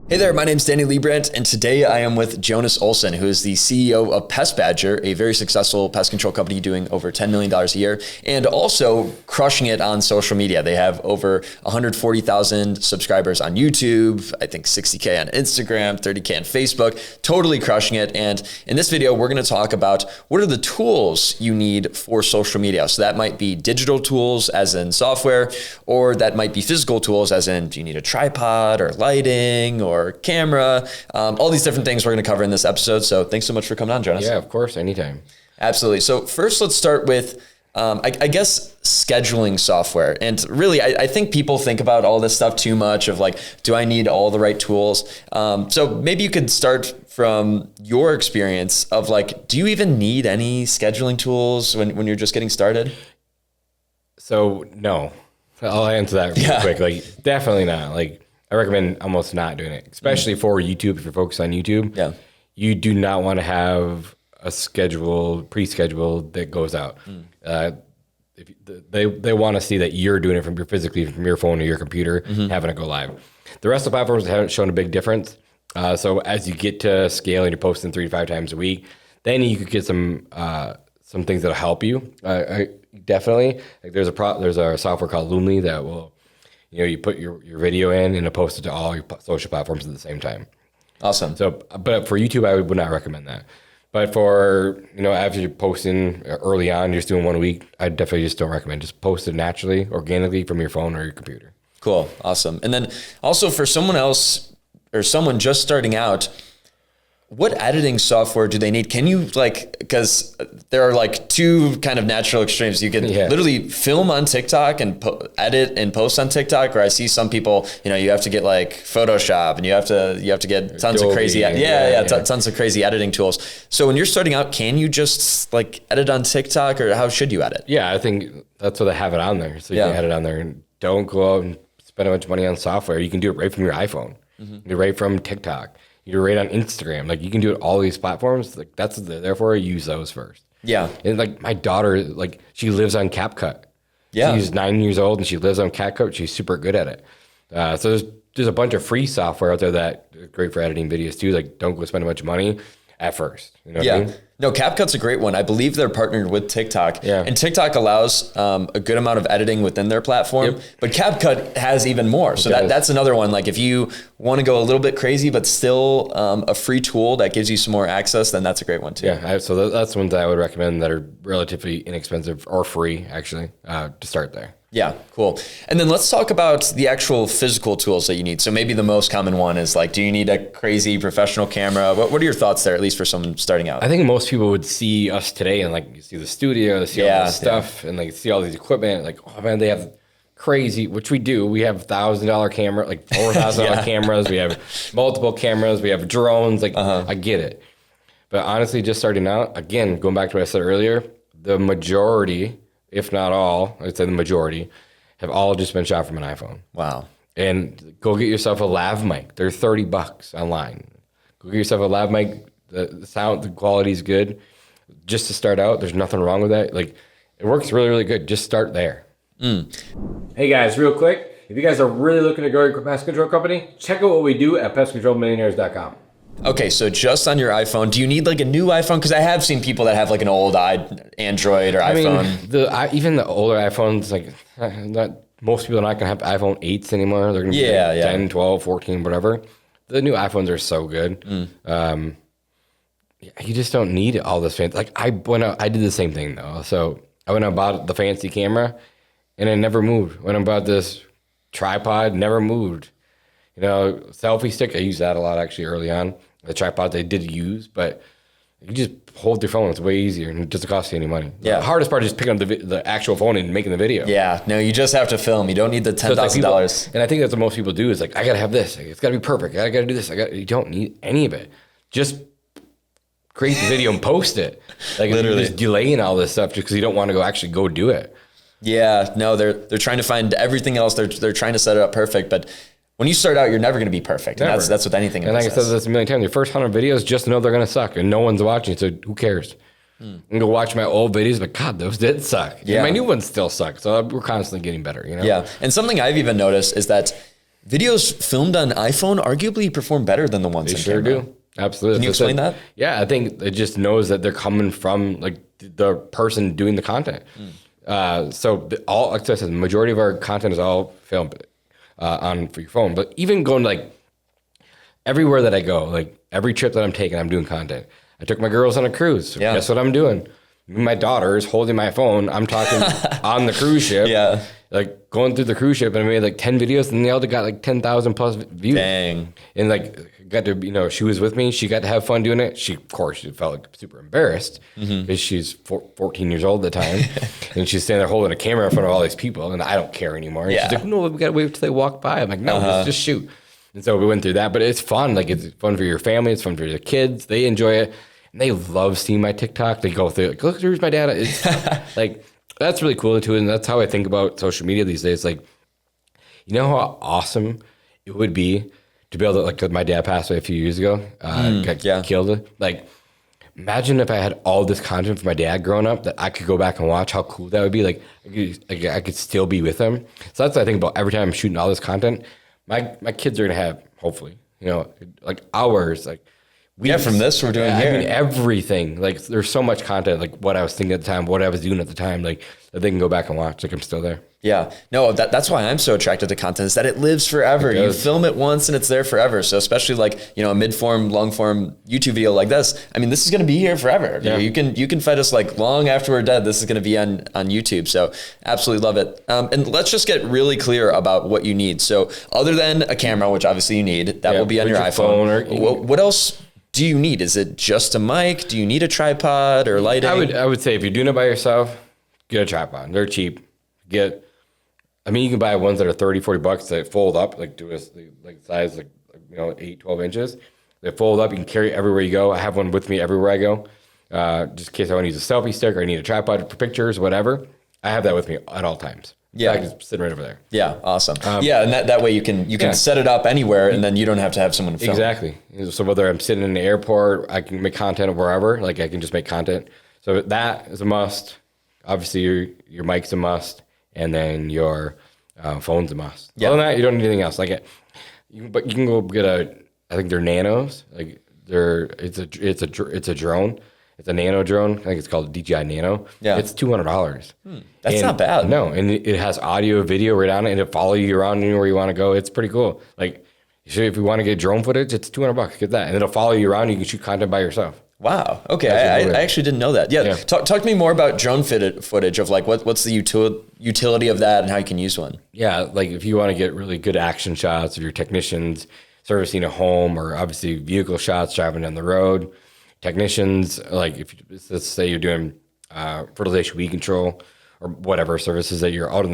Hey there, my name's Danny Liebrandt, and today I am with Jonas Olson, who is the CEO of Pest, a very successful pest control company doing over $10 million a year, and also crushing it on social media. They have over 140,000 subscribers on YouTube, I think 60K on Instagram, 30K on Facebook, totally crushing it. And in this video, we're gonna talk about what are the tools you need for social media. So that might be digital tools, as in software, or that might be physical tools, as in do you need a tripod or lighting or camera, all these different things we're going to cover in this episode. So thanks so much for coming on, Jonas. Yeah, of course, anytime. Absolutely. So first, let's start with, I guess, scheduling software. And really, I think people think about all this stuff too much of like, do I need all the right tools? So maybe you could start from your experience of like, do you even need any scheduling tools when you're just getting started? So no, I'll answer that really quick. Like, definitely not. Like, I recommend almost not doing it, especially for YouTube. If you're focused on YouTube, you do not want to have a pre-scheduled that goes out. If they want to see that you're doing it from your phone or your computer, having it go live. The rest of the platforms haven't shown a big difference. So as you get to scale and you're posting 3 to 5 times a week, then you could get some things that'll help you. Definitely, like there's a software called Loomly that will. You put your video in and it'll post it to all your social platforms at the same time. Awesome. So, but for YouTube, I would not recommend that. But for, after you're posting early on, you're just doing 1 a week, I definitely just don't recommend. Just post it naturally, organically from your phone or your computer. Cool. Awesome. And then also for someone else or someone just starting out, what editing software do they need? Can you because there are like two kind of natural extremes. You can literally film on TikTok and edit and post on TikTok, or I see some people, you have to get like Photoshop and you have to get tons of crazy, tons of crazy editing tools. So when you're starting out, can you just like edit on TikTok, or how should you edit? Yeah, I think that's what they have it on there. So you can edit on there and don't go out and spend a bunch of money on software. You can do it right from your iPhone. You do it right from TikTok. You're right on Instagram. Like, you can do it all these platforms. Like, that's therefore use those first. Yeah. And like my daughter, like, she lives on CapCut. Yeah. She's 9 years old and she lives on CapCut. She's super good at it. So there's a bunch of free software out there that are great for editing videos too. Like, don't go spend a bunch of money at first. You know what I mean? No, CapCut's a great one. I believe they're partnered with TikTok. Yeah. And TikTok allows a good amount of editing within their platform, but CapCut has even more. So that's another one. Like, if you want to go a little bit crazy, but still a free tool that gives you some more access, then that's a great one too. Yeah, so that's ones that I would recommend that are relatively inexpensive or free, actually, to start there. Yeah, cool. And then let's talk about the actual physical tools that you need. So maybe the most common one is like, do you need a crazy professional camera? What are your thoughts there, at least for someone starting out? I think most people would see us today and like, you see the studio, they see all this stuff and like see all these equipment, like, oh man, they have crazy, which we do. We have $1,000 camera, like $4,000 cameras. We have multiple cameras. We have drones. Like, I get it. But honestly, just starting out, again, going back to what I said earlier, the majority, if not all, I'd say the majority, have all just been shot from an iPhone. Wow. And go get yourself a lav mic. They're $30 online. Go get yourself a lav mic. The sound, the quality is good. Just to start out, there's nothing wrong with that. Like, it works really, really good. Just start there. Hey guys, real quick, if you guys are really looking to grow your pest control company, check out what we do at pestcontrolmillionaires.com. Okay, so just on your iPhone, do you need like a new iPhone? Because I have seen people that have like an old Android or iPhone. I mean, even the older iPhones, like most people are not going to have iPhone 8s anymore. They're going to be 10, 12, 14, whatever. The new iPhones are so good. You just don't need all this fancy. Like, I did the same thing though. So I went out and bought the fancy camera and it never moved. When I bought this tripod, never moved. Selfie stick, I used that a lot actually early on. The tripod they did use, but you just hold your phone. It's way easier and it doesn't cost you any money. Yeah. The hardest part is just picking up the actual phone and making the video. Yeah. No, you just have to film. You don't need the $10,000. And I think that's what most people do is like, I got to have this. It's got to be perfect. I got to do this. You don't need any of it. Just create the video and post it. Like, literally, you're just delaying all this stuff just because you don't want to go do it. Yeah. No, they're trying to find everything else. They're trying to set it up perfect, but when you start out, you're never going to be perfect. And that's with anything in business. And like I said this a million times, your first 100 videos, just know they're going to suck and no one's watching. So who cares? You can go watch my old videos, but God, those did suck. Yeah. And my new ones still suck. So we're constantly getting better, you know? Yeah. And something I've even noticed is that videos filmed on iPhone arguably perform better than the ones in camera. They sure do. Absolutely. Can you explain that? Yeah, I think it just knows that they're coming from like the person doing the content. So like I said, the majority of our content is all filmed on for your phone. But even going like everywhere that I go, like every trip that I'm taking, I'm doing content. I took my girls on a cruise. So guess what I'm doing? My daughter is holding my phone. I'm talking on the cruise ship. Yeah. Like going through the cruise ship, and I made like 10 videos, and they all got like 10,000 plus views. Dang. And like got to, she was with me. She got to have fun doing it. Of course, she felt like super embarrassed because she's 14 years old at the time. And she's standing there holding a camera in front of all these people, and I don't care anymore. And she's like, no, we got to wait till they walk by. I'm like, no, let's just shoot. And so we went through that, but it's fun. Like it's fun for your family. It's fun for the kids. They enjoy it. And they love seeing my TikTok. They go through like, look, here's my data. It's like, that's really cool too. And that's how I think about social media these days. Like, you know how awesome it would be to be able to, like my dad passed away a few years ago, got killed. Like, imagine if I had all this content from my dad growing up that I could go back and watch, how cool that would be. Like I could still be with him. So that's what I think about every time I'm shooting all this content. My kids are going to have, hopefully, like hours, like from this we're doing here. I mean, everything. Like there's so much content, like what I was thinking at the time, what I was doing at the time, like that they can go back and watch. Like I'm still there. Yeah. No, that's why I'm so attracted to content is that it lives forever. You film it once and it's there forever. So especially like, a mid-form, long-form YouTube video like this, I mean, this is going to be here forever. Yeah. You can find us like long after we're dead. This is going to be on YouTube. So absolutely love it. And let's just get really clear about what you need. So other than a camera, which obviously you need, that will be on your iPhone. What else do you need? Is it just a mic? Do you need a tripod or lighting? I would say if you're doing it by yourself, get a tripod. They're cheap. You can buy ones that are 30, 40 bucks that fold up, like do a like size, 8, 12 inches. They fold up. You can carry it everywhere you go. I have one with me everywhere I go. Just in case I want to use a selfie stick or I need a tripod for pictures, whatever. I have that with me at all times. Yeah. I can sit right over there. Yeah. Awesome. And that way you can set it up anywhere and then you don't have to have someone film. Exactly. So whether I'm sitting in the airport, I can make content wherever, like I can just make content. So that is a must. Obviously your mic's a must. And then your phone's a must. Yeah. Other than that, you don't need anything else. But you can go get I think they're nanos. Like it's a drone. It's a nano drone. I think it's called DJI Nano. Yeah. It's $200. That's not bad. No, and it has audio, video right on it, and it'll follow you around anywhere you want to go. It's pretty cool. Like, if you want to get drone footage, it's $200. Get that, and it'll follow you around. You can shoot content by yourself. Wow. Okay. I actually didn't know that. Yeah. Talk to me more about drone footage of like what's the utility of that and how you can use one. Yeah. Like if you want to get really good action shots of your technicians servicing a home or obviously vehicle shots driving down the road, technicians, like let's say you're doing fertilization weed control or whatever services that you're out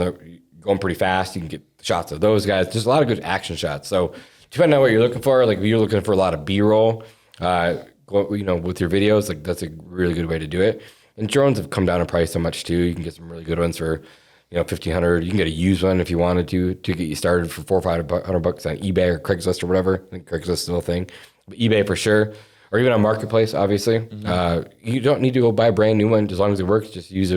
going pretty fast, you can get shots of those guys. There's a lot of good action shots. So depending on what you're looking for, like if you're looking for a lot of B-roll, with your videos, like that's a really good way to do it. And drones have come down in price so much too. You can get some really good ones for, $1,500. You can get a used one if you wanted to get you started for $400 or $500 on eBay or Craigslist or whatever. I think Craigslist is still a thing, but eBay for sure, or even on Marketplace, obviously. You don't need to go buy a brand new one as long as it works. Just use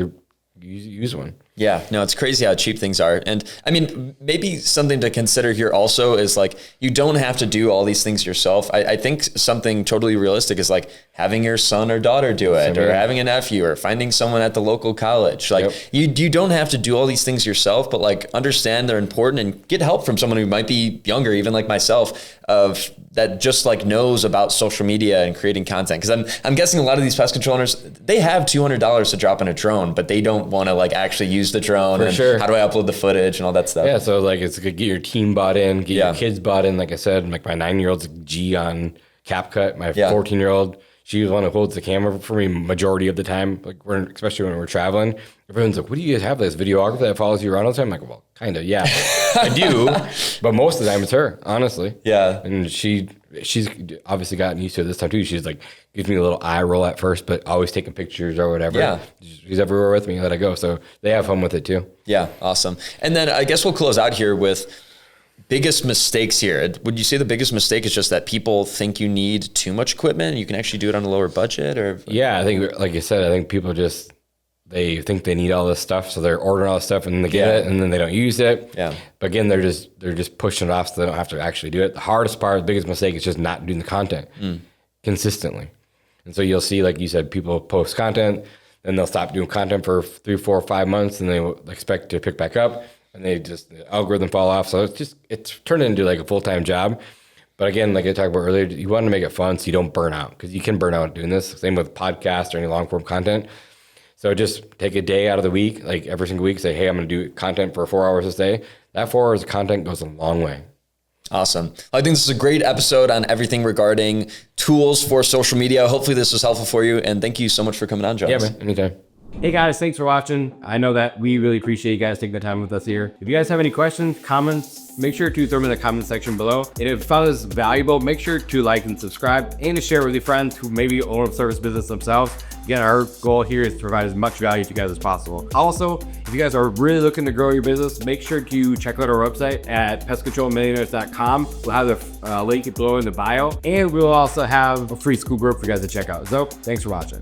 one. Yeah, no, it's crazy how cheap things are. And I mean, maybe something to consider here also is like, you don't have to do all these things yourself. I think something totally realistic is like having your son or daughter do it, or having a nephew, or finding someone at the local college. Like you don't have to do all these things yourself, but like understand they're important and get help from someone who might be younger, even like myself, that just like knows about social media and creating content. Cause I'm guessing a lot of these pest control owners, they have $200 to drop in a drone, but they don't want to like actually use the drone. For sure. How do I upload the footage and all that stuff? Yeah. So like it's good, get your team bought in, get your kids bought in. Like I said, like my 9-year-old's G on CapCut. My 14-year-old, she was the one who holds the camera for me majority of the time. Like especially when we're traveling, everyone's like, what do you guys have? This videographer that follows you around all the time? I'm like, well, kind of, yeah, I do. But most of the time it's her, honestly. Yeah. And she's obviously gotten used to it this time too. She's like, gives me a little eye roll at first, but always taking pictures or whatever. Yeah. She's everywhere with me that I go. So they have fun with it too. Yeah. Awesome. And then I guess we'll close out here with, biggest mistakes here. Would you say the biggest mistake is just that people think you need too much equipment? You can actually do it on a lower budget? Or yeah, I think, like you said, I think people just, they think they need all this stuff, so they're ordering all this stuff and then they get it and then they don't use it. Yeah. But again, they're just pushing it off so they don't have to actually do it. The hardest part, the biggest mistake is just not doing the content consistently. And so you'll see, like you said, people post content, then they'll stop doing content for 3, 4, 5 months, and they will expect to pick back up, and the algorithm fall off. So it's turned into like a full-time job. But again, like I talked about earlier, you want to make it fun so you don't burn out, because you can burn out doing this. Same with podcasts or any long-form content. So just take a day out of the week, like every single week, say, hey, I'm going to do content for 4 hours this day. That 4 hours of content goes a long way. Awesome. I think this is a great episode on everything regarding tools for social media. Hopefully this was helpful for you. And thank you so much for coming on, Jonas. Yeah, man. Anytime. Hey guys, thanks for watching. I know that we really appreciate you guys taking the time with us here. If you guys have any questions, comments, make sure to throw them in the comment section below. And if you found this valuable, make sure to like and subscribe and to share with your friends who maybe own a service business themselves. Again, our goal here is to provide as much value to you guys as possible. Also, if you guys are really looking to grow your business, make sure to check out our website at pestcontrolmillionaires.com. We'll have the link below in the bio, and we'll also have a free school group for you guys to check out. So thanks for watching.